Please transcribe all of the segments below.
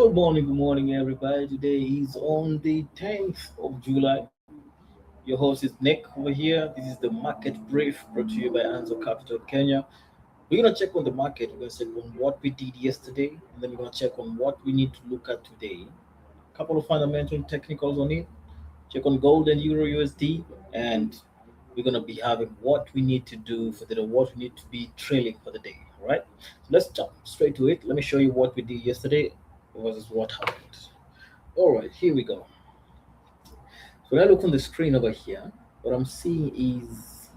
Good morning, everybody. Today is on the 10th of July. Your host is Nick over here. This is the market brief brought to you by Anzo Capital Kenya. We're going to check on the market. We're going to check on what we did yesterday, and then we're going to check on what we need to look at today. A couple of fundamental technicals on it. Check on gold and Euro USD, and we're going to be having what we need to do for the day, what we need to be trailing for the day. All right. So let's jump straight to it. Let me show you what we did yesterday versus what happened. All right, here we go. So when I look on the screen over here, what I'm seeing is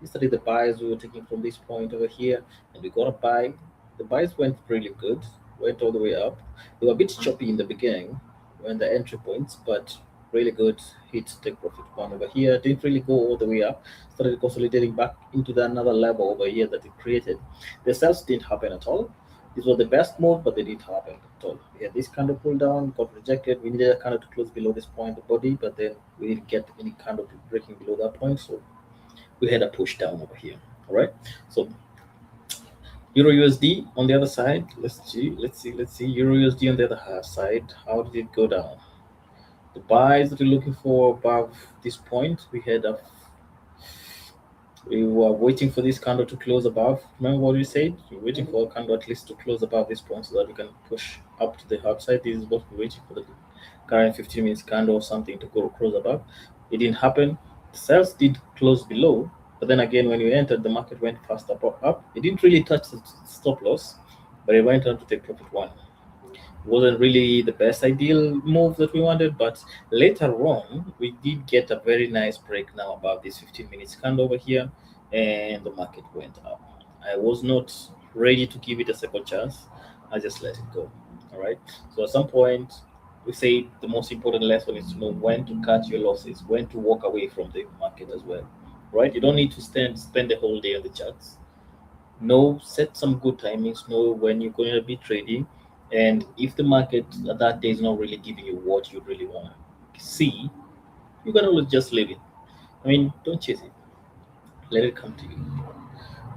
yesterday the buys we were taking from this point over here, and we got a buy. The buys went really good, went all the way up. They were a bit choppy in the beginning when the entry points, but really good hit take profit one over here. Didn't really go all the way up. Started consolidating back into the another level over here that it created. The sales didn't happen at all. This was the best move, but they didn't happen at all. We had this kind of pull down, got rejected. We needed a kind of to close below this point, the body, but then we didn't get any kind of breaking below that point. So we had a push down over here. All right. So Euro USD on the other side. Let's see. Euro USD on the other half side. How did it go down? The buys that we're looking for above this point, we were waiting for this candle to close above. Remember what we said? We're waiting for a candle at least to close above this point so that we can push up to the upside. This is what we're waiting for, the current 15 minutes candle or something to go close above. It didn't happen. The sales did close below, but then again, when we entered, the market went fast up. It didn't really touch the stop loss, but it went on to take profit one. Wasn't really the best ideal move that we wanted, but later on we did get a very nice break now above this 15 minutes candle over here, and the market went up. I was not ready to give it a second chance. I just let it go. All right. So at some point, we say the most important lesson is to know when to cut your losses, when to walk away from the market as well. Right? You don't need to spend the whole day on the charts. Know, set some good timings, know when you're going to be trading, and if the market at that day is not really giving you what you really want to see, you can always just leave it. I mean, don't chase it, let it come to you.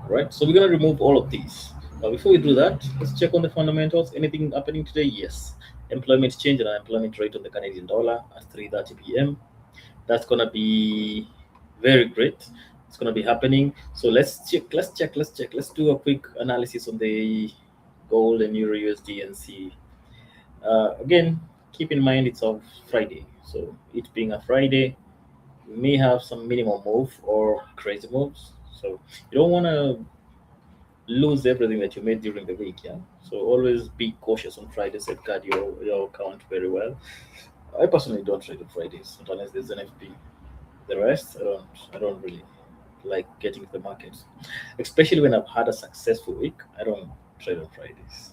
All right, so we're going to remove all of these, but before we do that, let's check on the fundamentals. Anything happening today? Yes. Employment change and unemployment rate on the Canadian dollar at 3:30 p.m. That's going to be very great. It's going to be happening. So let's check. Let's do a quick analysis on the gold and Euro USD and see. Again, keep in mind it's of Friday. So it being a Friday, we may have some minimal move or crazy moves. So you don't want to lose everything that you made during the week. Yeah. So always be cautious on Friday. Safeguard your account very well. I personally don't trade on Fridays, not unless there's an FP. The rest, I don't really like getting to the market, especially when I've had a successful week. I don't trade on Fridays.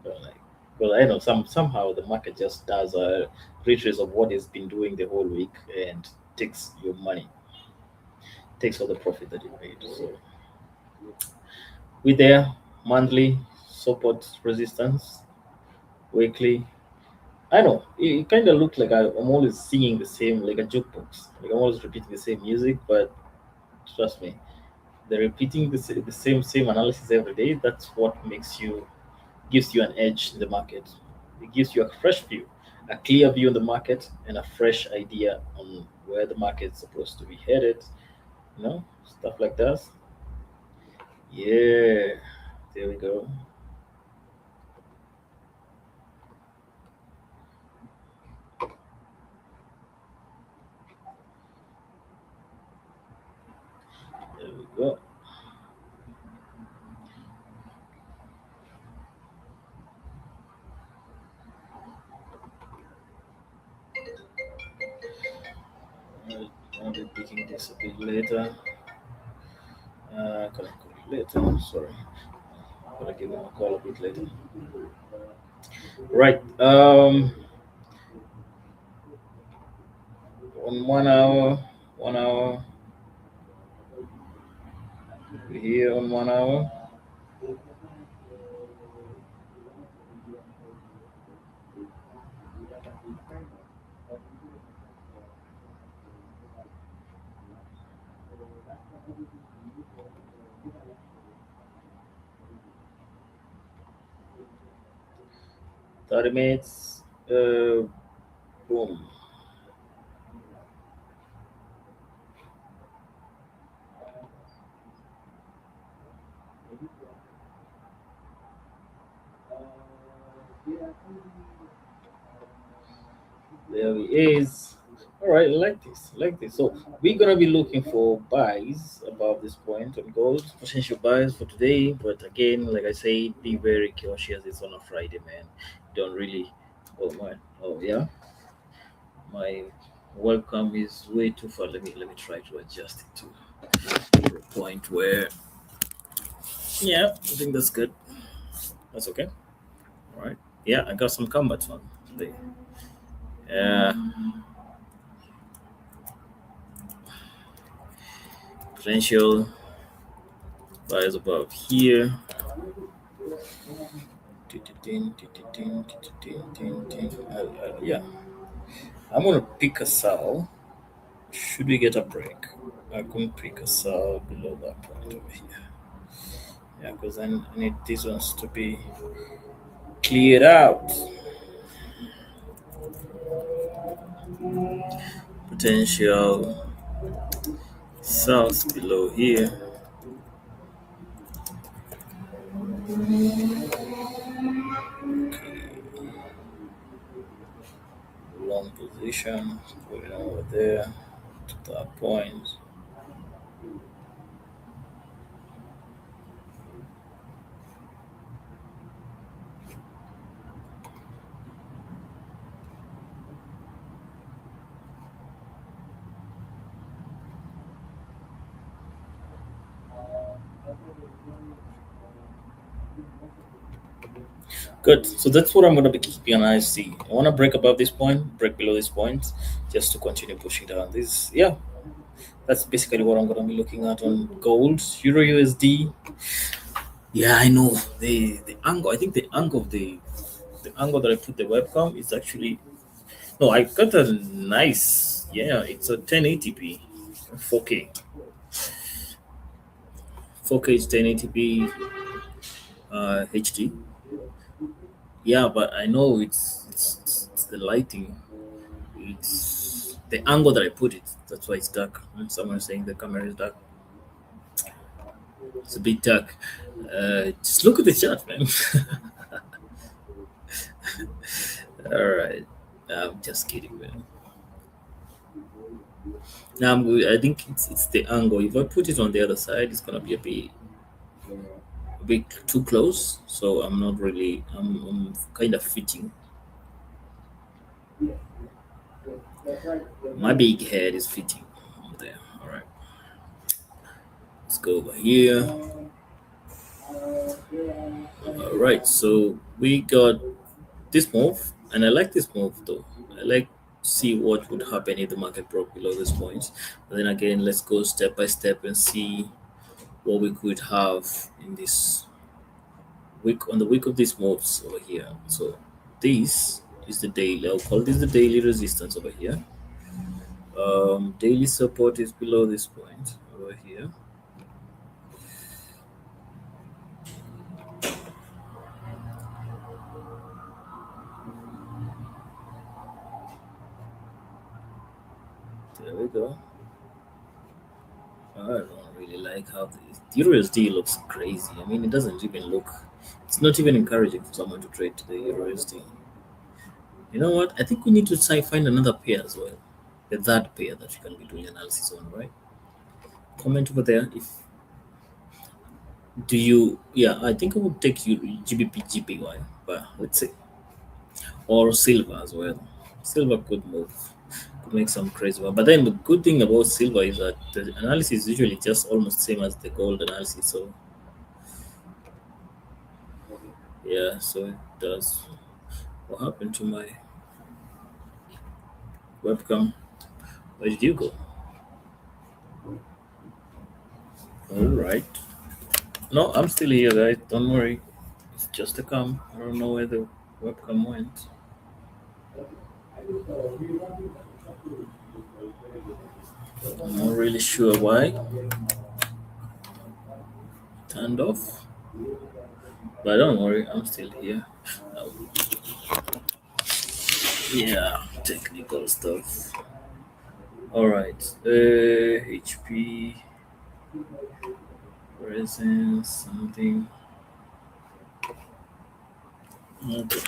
I don't like, because I know somehow the market just does a retrace of what it's been doing the whole week and takes your money, takes all the profit that you made. So we there monthly support resistance, weekly. I know it kind of looks like I'm always singing the same, like a jukebox. Like I'm always repeating the same music, but trust me, the repeating the same analysis every day, that's what gives you an edge in the market. It gives you a fresh view, a clear view on the market, and a fresh idea on where the market is supposed to be headed. You know, stuff like that. Yeah, there we go. There we go. I'll be picking this a bit later. Can I call it later? Sorry, gotta give him a call a bit later. Right. On 1 hour, 1 hour. We're here on 1 hour. 30 minutes. Boom. There he is. All right, I like this. I like this. So we're gonna be looking for buys above this point on gold, potential buys for today. But again, like I say, be very cautious. It's on a Friday, man. Don't really. Oh my. Oh yeah. My welcome is way too far. Let me try to adjust it to a point where. Yeah, I think that's good. That's okay. All right. Yeah, I got some combats on today. Yeah, potential buys above here. Yeah, I'm gonna pick a sell. Should we get a break? I couldn't pick a sell below that point over here. Yeah, because I need these ones to be cleared out. Potential sells below here. Long position going over there to that point. Good. So that's what I'm going to be keeping an eye to see. I want to break above this point, break below this point, just to continue pushing down. This, yeah, that's basically what I'm going to be looking at on gold, Euro USD. Yeah, I know the angle. I think the angle that I put the webcam is actually no. I got a nice. Yeah, it's a 1080p, 4K, 4K is 1080p HD. Yeah, but I know it's the lighting. It's the angle that I put it. That's why it's dark. And someone saying the camera is dark. It's a bit dark. Just look at the chart, man. All right. I'm just kidding, man. Now I'm good. I think it's the angle. If I put it on the other side, it's gonna be a bit too close. So I'm not really. I'm kind of fitting. My big head is fitting there. All right. Let's go over here. All right. So we got this move, and I like this move though. I like see what would happen if the market broke below this point. But then again, let's go step by step and see what we could have in this week on the week of these moves over here. So this is the daily. I'll call this the daily resistance over here. Daily support is below this point over here. There we go. I don't really like how the USD looks crazy. I mean, it doesn't even look. It's not even encouraging for someone to trade to the USD. You know what? I think we need to try find another pair as well. The third pair that you can be doing analysis on, right? Comment over there if do you. Yeah, I think I would take you GBP GPY, but let's see, or silver as well. Silver could move, could make some crazy one. But then the good thing about silver is that the analysis is usually just almost same as the gold analysis. So yeah, so it does. What happened to my webcam? Where did you go? All right. No, I'm still here, guys. Don't worry. It's just a cam. I don't know where the webcam went. I'm not really sure why. Turned off. But don't worry, I'm still here. Yeah, technical stuff. All right. HP presence something. Okay.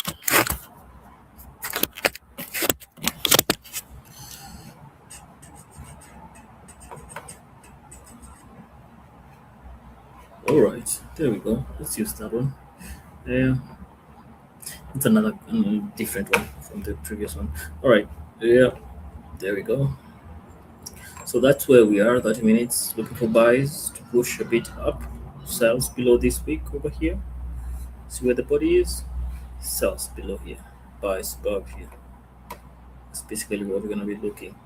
All right. There we go. Let's use that one. Yeah, it's another different one from the previous one. All right. Yeah. There we go. So that's where we are. 30 minutes. Looking for buys to push a bit up. Sells below this week over here. See where the body is. Sells below here. Buys above here. That's basically what we're gonna be looking.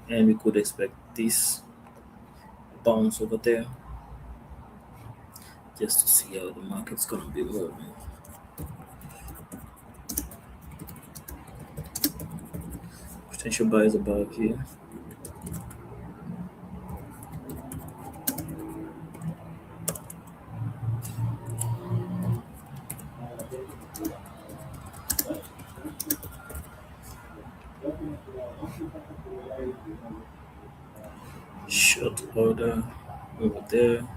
And we could expect this bounce over there just to see how the market's gonna be moving. Potential buys above here. Short order over there.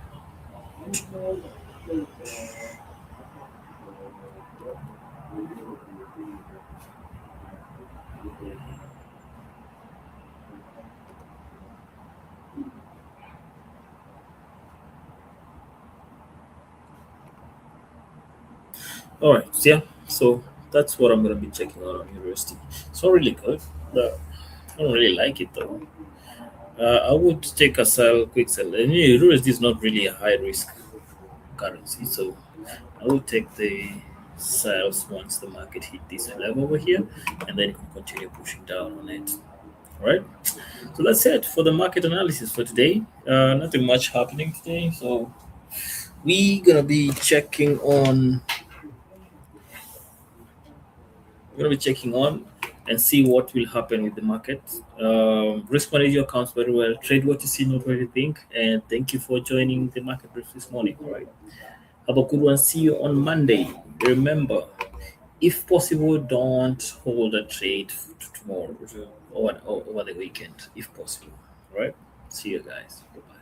All right, yeah. So that's what I'm gonna be checking out on university. It's not really good, but I don't really like it though. I would take a sell, quick sell. And USD is not really a high risk currency, so I would take the sales once the market hit this level over here, and then you can continue pushing down on it. All right. So that's it for the market analysis for today. Nothing much happening today, so we gonna be checking on we're going to be checking on and see what will happen with the market. Risk manage your accounts very well. Trade what you see, not what you think. And thank you for joining the market brief this morning. All right. Have a good one. See you on Monday. Remember, if possible, don't hold a trade tomorrow over the weekend, if possible. All right. See you guys. Bye.